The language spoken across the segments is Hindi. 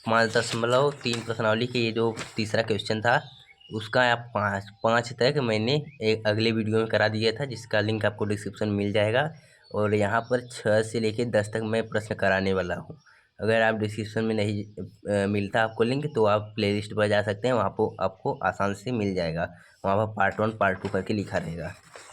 5.3 प्रश्नावली के ये जो तीसरा क्वेश्चन था उसका आप पाँच तक मैंने एक अगले वीडियो में करा दिया था, जिसका लिंक आपको डिस्क्रिप्शन में मिल जाएगा। और यहाँ पर 6 से लेकर 10 तक मैं प्रश्न कराने वाला हूँ। अगर आप डिस्क्रिप्शन में नहीं मिलता आपको लिंक, तो आप प्लेलिस्ट पर जा सकते हैं, वहाँ पर आपको आसान से मिल जाएगा। वहाँ पर पार्ट 1 पार्ट 2 करके लिखा रहेगा।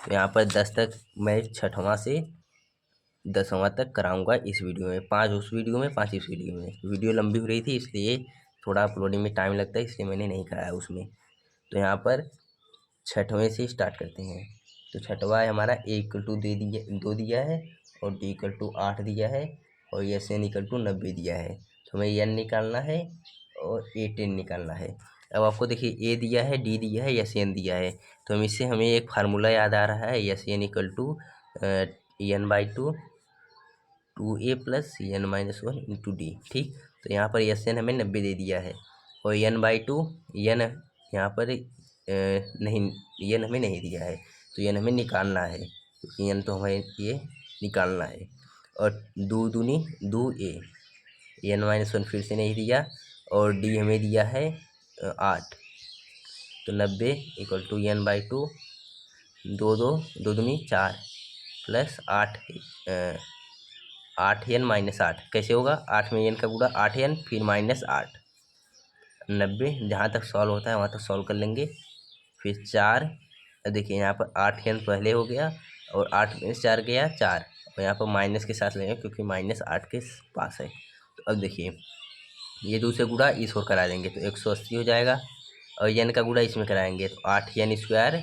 तो यहाँ पर 10 तक मैं 6वां से 10वां तक कराऊंगा इस वीडियो में। 5 उस वीडियो में, 5 इस वीडियो में। वीडियो लंबी हो रही थी इसलिए थोड़ा अपलोडिंग में टाइम लगता है, इसलिए मैंने नहीं कराया उसमें। तो यहाँ पर 6वें से स्टार्ट करते हैं। तो 6वां है हमारा A=2 दो दिया है, और D=8 दिया है, और SN=90 दिया है। तो हमें N निकालना है और A10 निकालना है। अब आपको देखिए A दिया है, D दिया है, SN दिया है। तो इससे हमें एक फार्मूला याद आ रहा है, SN=N/2 2A + N-1 into D. ठीक, तो यहाँ पर SN हमें 90 दे दिया है, और N/2 N यहाँ पर नहीं, N हमें नहीं दिया है, तो N हमें निकालना है, क्योंकि N तो हमें ये निकालना है। और 2 दूनी 2A, N-1 फिर से नहीं दिया, और D हमें दिया है 8। तो 90 = N/2 2 दूनी 4 प्लस 8 8N-8 कैसे होगा? 8 में N का गुणा 8N फिर -8 90। जहाँ तक सॉल्व होता है वहाँ तक सॉल्व कर लेंगे। फिर 4, देखिए यहाँ पर 8N पहले हो गया, और 8 में 4 गया 4, और यहाँ पर माइनस के साथ लेंगे क्योंकि -8 के पास है। तो अब देखिए ये दूसरे गुणा इस ओर करा देंगे तो 180 हो जाएगा, और N का गुणा इसमें कराएंगे तो 8N²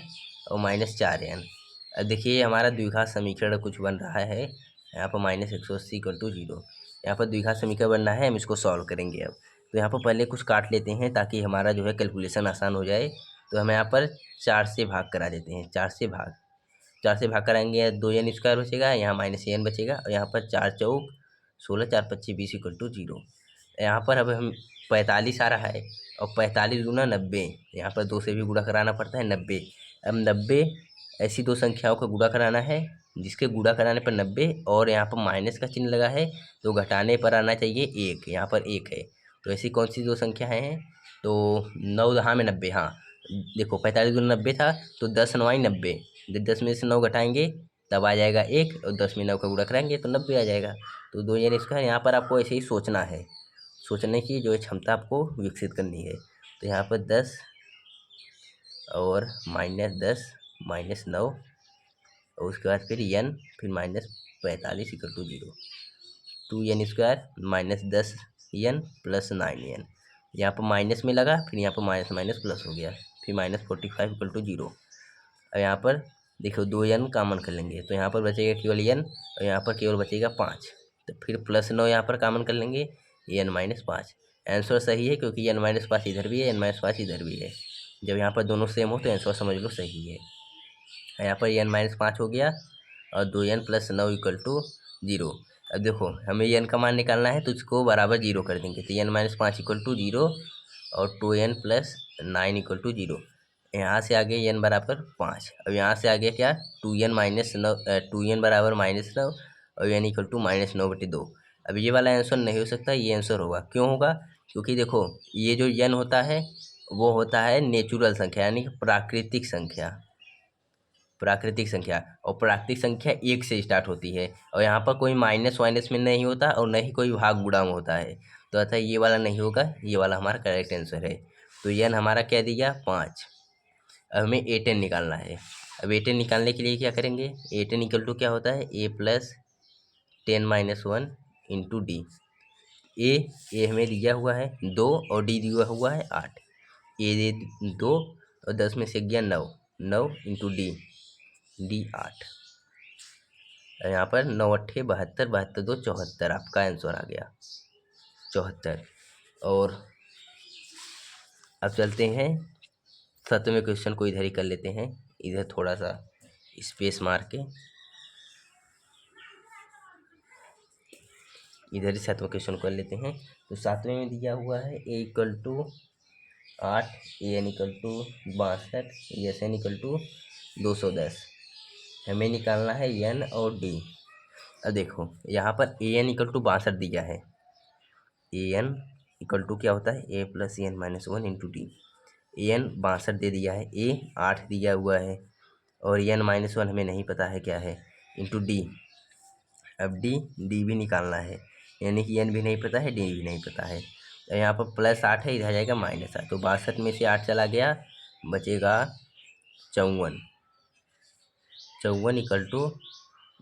और -4N। अब देखिए हमारा द्विघात समीकरण कुछ बन रहा है यहाँ पर, -180 = 0। यहाँ पर द्विघात समीकरण बनना है, हम इसको सॉल्व करेंगे अब। तो यहाँ पर पहले कुछ काट लेते हैं ताकि हमारा जो है कैलकुलेशन आसान हो जाए। तो हम यहाँ पर 4 से भाग करा देते हैं। 4 से भाग कराएंगे 2N² बचेगा, यहाँ -N बचेगा, और यहाँ पर 4 चौक 16, 4 पच्चीस 20 = 0। यहाँ पर अब हम 45 आ रहा है, और 45 गुना 90, यहाँ पर 2 से भी गुणा कराना पड़ता है 90। अब 90 ऐसी दो संख्याओं का गुणा कराना है जिसके गुणा कराने पर 90 और यहाँ पर माइनस का चिन्ह लगा है, तो घटाने पर आना चाहिए 1। यहाँ पर 1 है, तो ऐसी कौन सी दो संख्या हैं? तो 9 हाँ में 90, हाँ देखो 45 गुना 90 था, तो 10 9 90, 10 में से 9 घटाएंगे तब आ जाएगा 1, और 10 में 9 का गुणा कराएंगे तो 90 आ जाएगा। तो 2N²। यहाँ पर आपको ऐसे ही सोचना है, सोचने की जो क्षमता आपको विकसित करनी है। तो यहाँ पर 10 और -10 -9, और उसके बाद फिर N फिर -45 = 0। 2N² -10N + 9N। यहाँ पर माइनस में लगा, फिर यहाँ पर माइनस माइनस प्लस हो गया, फिर -45 = 0। अब यहाँ पर देखो 2N कॉमन कर लेंगे, तो यहाँ पर बचेगा केवल N, और यहाँ पर केवल बचेगा 5। तो फिर +9 यहाँ पर कॉमन कर लेंगे, N-5। आंसर सही है क्योंकि N-5 इधर भी है, N-5 इधर भी है। जब यहाँ पर दोनों सेम हो तो आंसर समझ लो सही है। यहाँ पर N-5 हो गया, और 2N + 9 = 0। अब देखो हमें N का मान निकालना है, तो इसको बराबर 0 कर देंगे, तो N-5 = 0, और 2N + 9 = 0। यहाँ से आगे N बराबर 5। अब यहाँ से आगे क्या? 2N -9, 2N बराबर -9, और N = -9/2। अब ये वाला आंसर नहीं हो सकता, ये आंसर होगा। क्यों होगा? क्योंकि देखो ये जो N होता है वो होता है नेचुरल संख्या, यानी कि प्राकृतिक संख्या। और प्राकृतिक संख्या 1 से स्टार्ट होती है, और यहाँ पर कोई माइनस वाइनस में नहीं होता, और न ही कोई भाग गुणा में होता है। तो अतः ये वाला नहीं होगा, ये वाला हमारा करेक्ट आंसर है। तो N हमारा क्या दिया? 5। अब हमें A10 निकालना है। अब A10 निकालने के लिए क्या करेंगे? A10 = क्या होता है? A + 10 - 1 into D. ए हमें दिया हुआ है 2, और D दिया हुआ है 8। A दे 2, और 10 में से गया 9, 9 इंटू D 8। यहाँ पर 9 8 72, 72 2 74, आपका आंसर आ गया 74। और अब चलते हैं 7वें क्वेश्चन को, इधर ही कर लेते हैं, इधर थोड़ा सा स्पेस मार के इधर ही 7वां क्वेश्चन कर लेते हैं। तो 7वें में दिया हुआ है A = 8, AN = 62, SN = 210। हमें निकालना है N और D। अब देखो यहाँ पर AN = 62 दिया है, AN इक्वल टू क्या होता है a plus N minus one into d. N 62 दे दिया है, ए 8 दिया हुआ है और एन माइनस वन हमें नहीं पता है क्या है, इंटू डी। अब डी भी निकालना है, यानी कि एन भी नहीं पता है, डी भी नहीं पता है। तो यहाँ पर +8 है, इधर जाएगा -8, तो 62 में से 8 चला गया, बचेगा 54। 54 equal to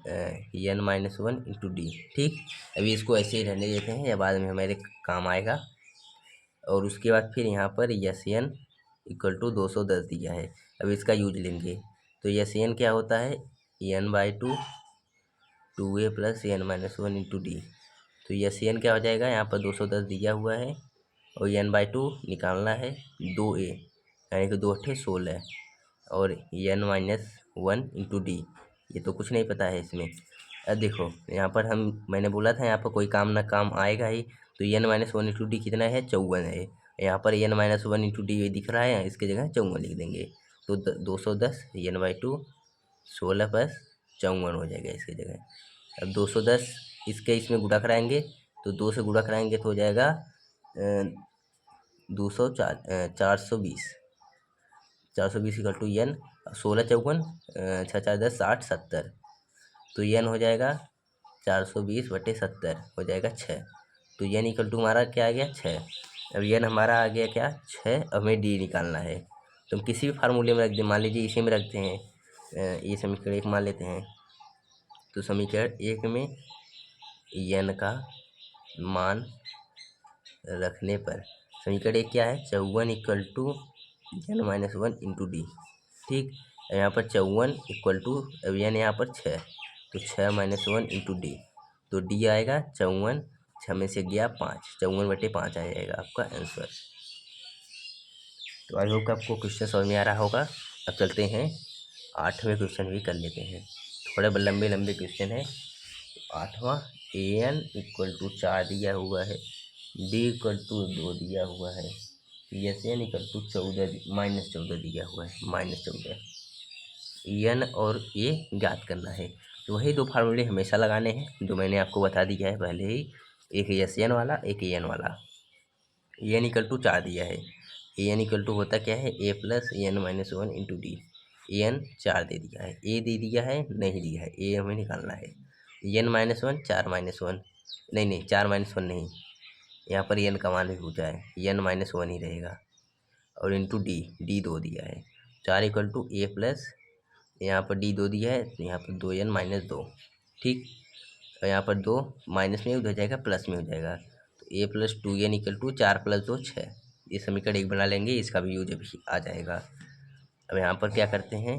N minus one into D. ठीक, अभी इसको ऐसे ही रहने देते हैं, या बाद में हमारे काम आएगा। और उसके बाद फिर यहाँ पर यस एन इक्वल टू 210 दिया है, अब इसका यूज लेंगे। तो यस एन क्या होता है, n/2 2a plus N minus one into D. तो यस एन क्या हो जाएगा, यहाँ पर 210 दिया हुआ है और n/2 निकालना है, 2a यानी कि 2 8 16 और n minus one into D. ये तो कुछ नहीं पता है इसमें। अब देखो यहाँ पर मैंने बोला था यहाँ पर कोई काम ना काम आएगा ही। तो n minus one into D कितना है, 54 है। यहाँ पर n minus one into D दिख रहा है, इसकी जगह 54 लिख देंगे। तो 210 n/2 16 प्लस 54 हो जाएगा इसकी जगह। अब 210 इसके इसमें गुणा कराएंगे, तो 2 से गुणा कराएंगे तो हो जाएगा 420। 420 इक्वल टू एन, 16 54 6 4 10 60 70। तो एन हो जाएगा 420/70 हो जाएगा 6। तो एन इक्वल टू हमारा क्या आ गया, 6। अब एन हमारा आ गया क्या, 6। अब हमें डी निकालना है, तो हम किसी भी फार्मूले में रख दें, मान लीजिए इसी में रखते हैं, ये समीकरण 1 मान लेते हैं। तो समीकरण 1 में एन का मान रखने पर समीकरण 1 क्या है, 54 equal to N minus one into D. ठीक, यहाँ पर 54 इक्वल टू, अब एन यहाँ पर 6, तो 6 माइनस वन इंटू डी। तो डी आएगा 54, 6 में से गया 5, 54/5 आ जाएगा आपका आंसर। तो आई होप आपको क्वेश्चन समझ में आ रहा होगा। अब चलते हैं 8वें क्वेश्चन भी कर लेते हैं, थोड़े लंबे लंबे क्वेश्चन है। 8वां, ए एन इक्वल टू 4 दिया हुआ है, डी इक्वल टू 2 दिया हुआ है, एस एन इक्वल टू -14 दिया हुआ है, -14। एन और ए ज्ञात करना है। तो वही 2 फार्मूले हमेशा लगाने हैं जो मैंने आपको बता दिया है पहले ही, एक एस एन वाला, एक एन वाला। एन इक्वल टू 4 दिया है, एन इक्वल टू होता क्या है, a plus N minus one into d. N 4 दे दिया है, ए दे दिया है, नहीं दिया है, ए हमें निकालना है। N minus one, 4 minus one, नहीं 4 माइनस वन नहीं, यहाँ पर एन का मान भी पूछा है, एन माइनस वन ही रहेगा। और इंटू डी, डी 2 दिया है। 4 इक्वल टू ए प्लस, यहाँ पर डी 2 दिया है, तो यहाँ पर 2n माइनस 2। ठीक, और यहाँ पर 2 माइनस में उधर जाएगा, प्लस में हो जाएगा। तो ए प्लस 2n इक्वल टू 4 + 2 6। ये समीकरण 1 बना लेंगे, इसका भी यूज अभी आ जाएगा। अब यहाँ पर क्या करते हैं,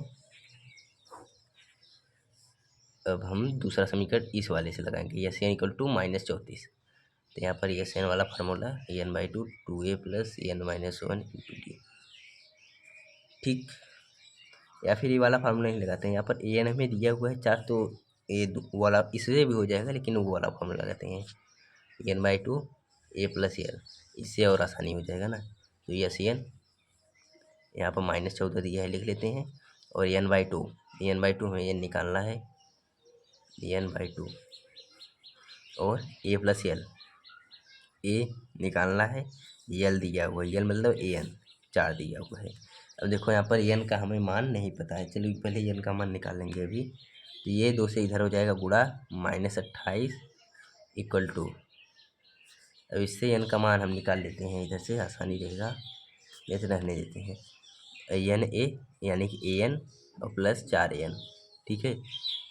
अब हम दूसरा समीकरण इस वाले से लगाएंगे, एस एन इक्वल टू -34। तो यहाँ पर एस एन वाला formula n/2 2a plus N minus one into D. ठीक, या फिर ये वाला फार्मूला नहीं लगाते हैं, यहाँ पर ए एन हमें दिया हुआ है 4, तो ये वाला इससे भी हो जाएगा, लेकिन वो वाला फार्मूला लगाते हैं, n/2 a प्लस एल, इससे और आसानी हो जाएगा ना। तो यस एन यहाँ पर -14 दिया है, लिख लेते हैं। और n/2 हमें एन निकालना है, n/2 और a प्लस एल, ए निकालना है, यल दिया हुआ है, यल मतलब एन 4 दिया हुआ है। अब देखो यहाँ पर एन का हमें मान नहीं पता है, चलो पहले एन का मान निकाल लेंगे अभी। तो ये 2 से इधर हो जाएगा गुणा, -28 इक्वल टू, अब इससे एन का मान हम निकाल लेते हैं, इधर से आसानी रहेगा, ऐसे रहने देते हैं। एन ए यानी कि ए एन और प्लस 4n। ठीक है,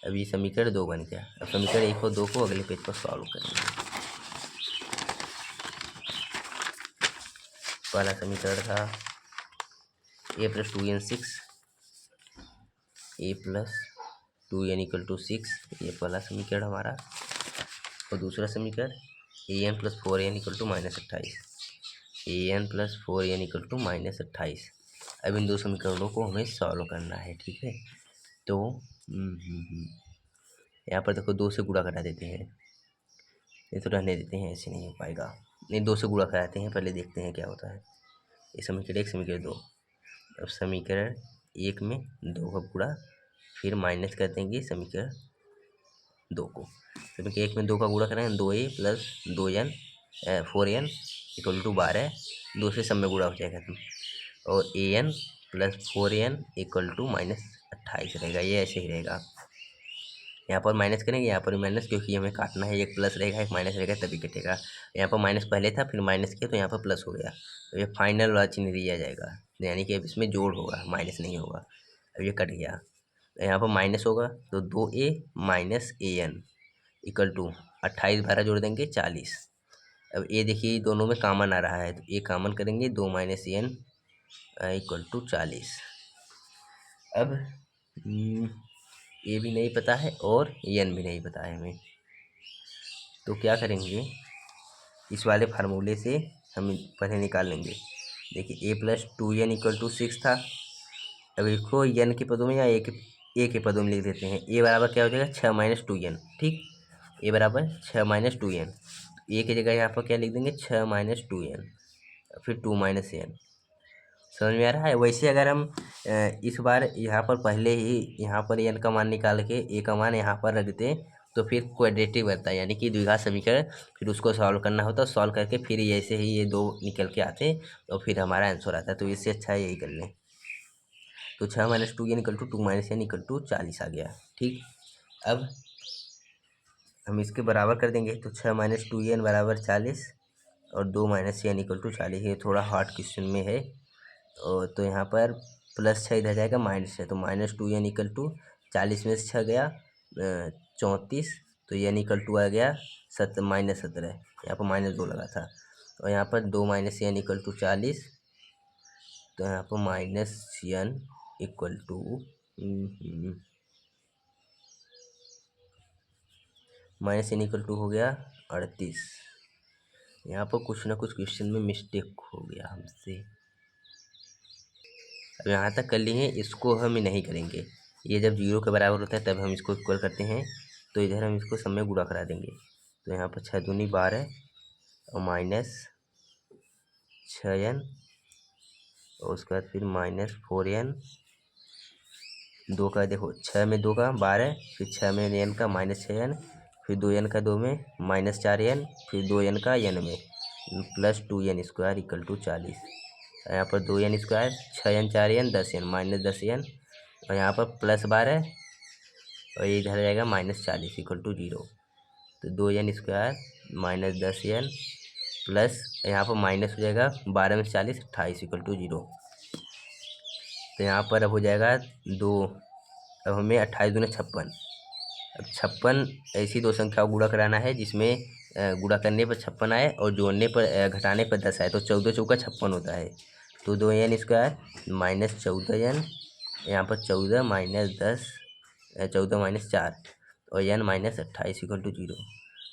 अब ये समीकरण 2 बन गया। अब समीकरण 1 और 2 को अगले पेज पर सॉल्व करेंगे। पहला समीकरण था a + 2n 6, a + 2n = 6, ये पहला समीकरण हमारा। और दूसरा समीकरण an + 4n = -28, an + 4n = -28। अब इन 2 समीकरणों को हमें सॉल्व करना है। ठीक है, तो यहाँ पर देखो 2 से गुणा करा देते हैं, ये तो रहने देते हैं, ऐसे नहीं हो पाएगा, नहीं 2 से गुणा कराते हैं, पहले देखते हैं क्या होता है। ये समीकरण 1 समीकरण 2, अब समीकरण 1 में 2 का गुणा, फिर माइनस कर देंगे समीकरण 2 को। समीकरण 1 में 2 का गुणा करेंगे, 2a + 2n 4n equal to 12, दूसरे सब में गुणा हो जाएगा तुम, और an plus 4n equal to -28 रहेगा। ये ऐसे ही रहेगा। यहाँ पर माइनस करेंगे, यहाँ पर माइनस, क्योंकि हमें काटना है, एक प्लस रहेगा एक माइनस रहेगा तभी कटेगा। यहाँ पर माइनस पहले था, फिर माइनस किया तो यहाँ पर प्लस हो गया, तो ये फाइनल वाला चिन्ह दिया जाएगा, यानी कि अब इसमें जोड़ होगा, माइनस नहीं होगा। अब ये कट गया, तो यहाँ पर माइनस होगा, तो 2a minus an equal to 28, 12 जोड़ देंगे 40। अब ये देखिए दोनों में कॉमन आ रहा है, तो ये कॉमन करेंगे, 2 माइनस an इक्वल टू 40। अब ये भी नहीं पता है और एन भी नहीं पता है हमें, तो क्या करेंगे, इस वाले फार्मूले से हम पहले निकाल लेंगे। देखिए a plus 2n equal to 6 था। अब इसको n के पदों में या ए के पदों में लिख देते हैं। a बराबर क्या हो जाएगा, 6 माइनस 2n। ठीक, a बराबर 6 माइनस 2n, ए की जगह यहाँ पर क्या लिख देंगे, 6 माइनस 2n, फिर 2 माइनस n। समझ में आ रहा है। वैसे अगर हम इस बार यहाँ पर पहले ही यहाँ पर n का मान निकाल के a का मान यहाँ पर रख दें तो फिर क्वाड्रेटिक बनता है, यानी कि द्विघात समीकरण, फिर उसको सॉल्व करना होता है, सॉल्व करके फिर ऐसे ही ये दो निकल के आते तो फिर हमारा आंसर आता है। तो इससे अच्छा यही कर लें। तो 6 minus 2n equal to 2 minus n equal to 40 आ गया। ठीक, अब हम इसके बराबर कर देंगे, तो 6 माइनस 2n बराबर 40 और 2 माइनस n इक्वल टू 40। ये थोड़ा हार्ड क्वेश्चन में है, और तो यहाँ पर प्लस 6 इधर जाएगा माइनस 6, तो माइनस 2n इक्वल टू 40 में से 6 गया 34, तो n इक्वल टू आ गया माइनस 17। यहाँ पर माइनस 2 लगा था, और यहाँ पर 2 माइनस n इक्वल टू 40, तो यहाँ पर minus n equal to minus n equal to हो गया 38। यहाँ पर कुछ ना कुछ क्वेश्चन में मिस्टेक हो गया हमसे। अब यहाँ तक कर लिए हैं, इसको हम नहीं करेंगे। ये जब 0 के बराबर होता है तब हम इसको इक्वल करते हैं, तो इधर हम इसको सब में गुणा करा देंगे। तो यहाँ पर 6 दूनी 12 और माइनस 6n, और उसके बाद फिर माइनस 4n, 2 का देखो 6 में 2 का 12, फिर 6 में n का माइनस 6n, फिर 2n का 2 में माइनस 4n, फिर 2n का n में plus 2n square equal to 40। यहाँ पर 2n square, 6n 4n 10n minus 10n, और यहाँ पर प्लस 12, और ये इधर जाएगा माइनस 40 इक्वल टू 0। तो 2n square minus 10n plus यहाँ पर माइनस हो जाएगा 12 में 40 28 इक्वल टू 0। तो यहाँ पर अब हो जाएगा 2, अब हमें 28 दूनी 56। अब 56 ऐसी दो संख्या गुणा कराना है जिसमें गुणा करने पर 56 आए और जोड़ने पर घटाने पर 10 आए, तो 14 चौका 56 होता है। तो 2n स्क्वायर माइनस 14n, यहाँ पर 14 माइनस 10, 14 माइनस 4, और n माइनस 28 इक्वल टू 0।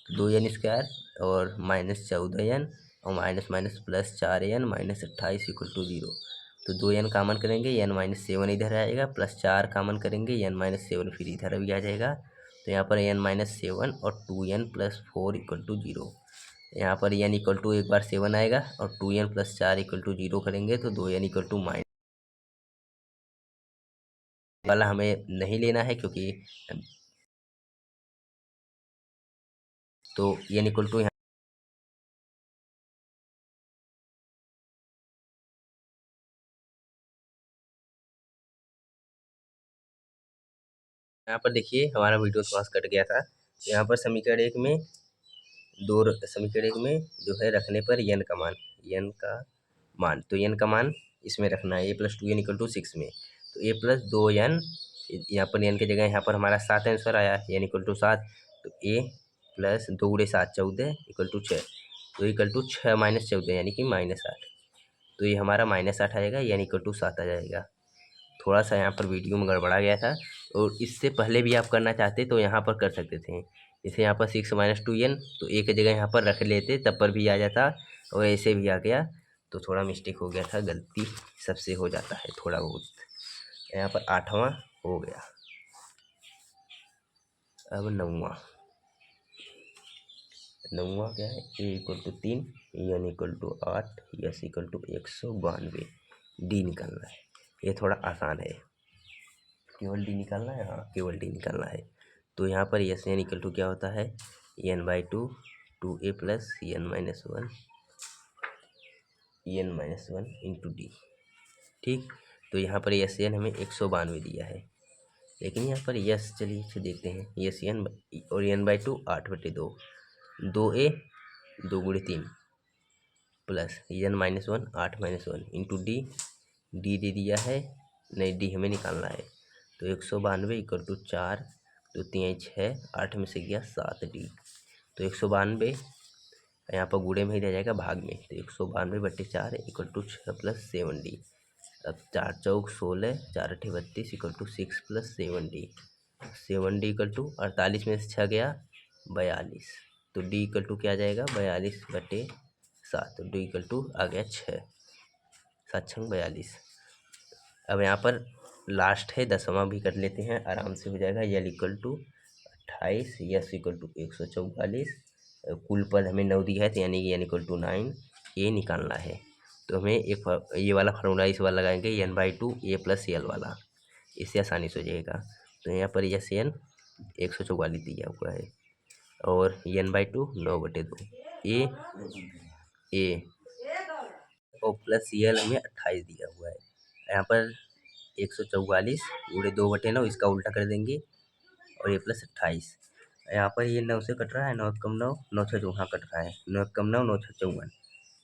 तो 2n स्क्वायर और माइनस 14n और minus minus plus 4n minus 28 equal to 0। तो 2n कामन करेंगे, n माइनस 7 इधर आएगा, प्लस 4 कामन करेंगे, n माइनस 7 फिर इधर भी आ जाएगा। तो यहाँ पर n माइनस 7 और 2n प्लस 4 इक्वल टू 0। यहाँ पर n इक्वल टू एक बार 7 आएगा, और 2n प्लस 4 इक्वल टू 0 करेंगे, तो 2n इक्वल टू माइनस वाला हमें नहीं लेना है, क्योंकि तो n इक्वल टू यहाँ पर देखिए हमारा वीडियो थोड़ा सा कट गया था। यहाँ पर समीकरण एक में समीकरण एक में जो है रखने पर n का मान, तो n का मान इसमें रखना है, a plus 2n equal to 6 में, तो a प्लस 2n, यहाँ पर n की जगह यहाँ पर हमारा 7 आंसर आया, n इक्वल टू 7, तो a प्लस 2 गुणे 7 14 इक्वल टू 6, तो इक्वल टू 6 माइनस 14 यानी कि माइनस 8, तो ये हमारा माइनस 8 आएगा, n इक्वल टू 7 आ जाएगा। थोड़ा सा यहाँ पर वीडियो में गड़बड़ा गया था, और इससे पहले भी आप करना चाहते तो यहाँ पर कर सकते थे। जैसे यहाँ पर 6 माइनस 2n, तो ए की जगह यहाँ पर रख लेते तब पर भी आ जाता, और ऐसे भी आ गया। तो थोड़ा मिस्टेक हो गया था, गलती सबसे हो जाता है थोड़ा बहुत। यहाँ पर 8वां हो गया। अब 9वां क्या है, a equal to 3, n equal to 8, s equal to 192, D निकालना है। ये थोड़ा आसान है, केवल डी निकालना है, हाँ केवल डी निकालना है। तो यहाँ पर एस एन इक्वल टू क्या होता है, n/2 2a plus n-1 N minus one into D. ठीक, तो यहाँ पर यस एन हमें 192 दिया है, लेकिन यहाँ पर यस, चलिए इसे देखते हैं। यस एन और n by two 8/2, 2a 2 × 3 plus N minus one 8 - 1 into d, d दे दिया है, नहीं डी हमें निकालना है। तो 192 इक्वल टू 4, 2 3 6, 8 में से गया 7 डी। तो 192 यहाँ पर गुणे में ही रह जाएगा, भाग में, तो 192/4 इक्वल टू 6 + 7 डी। अब 4 चौक 16, 4 8 32 इक्वल टू 6 + 7 डी। 7 डी इक्वल टू 48 में से 6 गया 42, तो डी इक्वल टू क्या आ जाएगा 42/7, तो डी इक्वल टू आ गया 6, 7 6 42। अब यहाँ पर लास्ट है 10वां भी कर लेते हैं, आराम से हो जाएगा। L equal to 28, S equal to 144, कुल पद हमें 9 दिया है, तो यानी कि एन इक्वल टू 9, ये निकालना है। तो हमें एक ये वाला फार्मूला इस बार लगाएंगे, n/2 a + l वाला, इससे आसानी से हो जाएगा। तो यहाँ पर यस एन 144 दिया हुआ है, और n/2 9/2, ए और प्लस यल हमें 28 दिया हुआ है। यहाँ पर 144 × 2/9, इसका उल्टा कर देंगे, और ये प्लस 28। यहाँ पर ये 9 से कट रहा है, 9 कम 9, 9 6 हाँ कट रहा है, 9 कम 9, 9 6 54,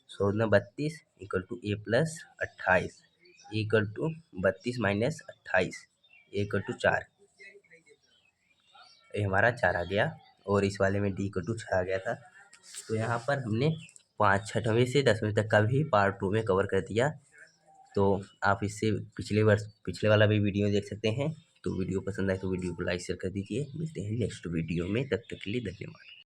16 32 equal to a + 28, equal to 32 - 28, equal to 4। ये हमारा 4 आ गया, और इस वाले में डी इक्वल टू 6 आ गया था। तो यहाँ पर हमने 6वीं से 10वीं तक का भी पार्ट 2 में कवर कर दिया। तो आप इससे पिछले वाला भी वीडियो देख सकते हैं। तो वीडियो पसंद आए तो वीडियो को लाइक शेयर कर दीजिए। मिलते हैं नेक्स्ट वीडियो में, तब तक के लिए धन्यवाद।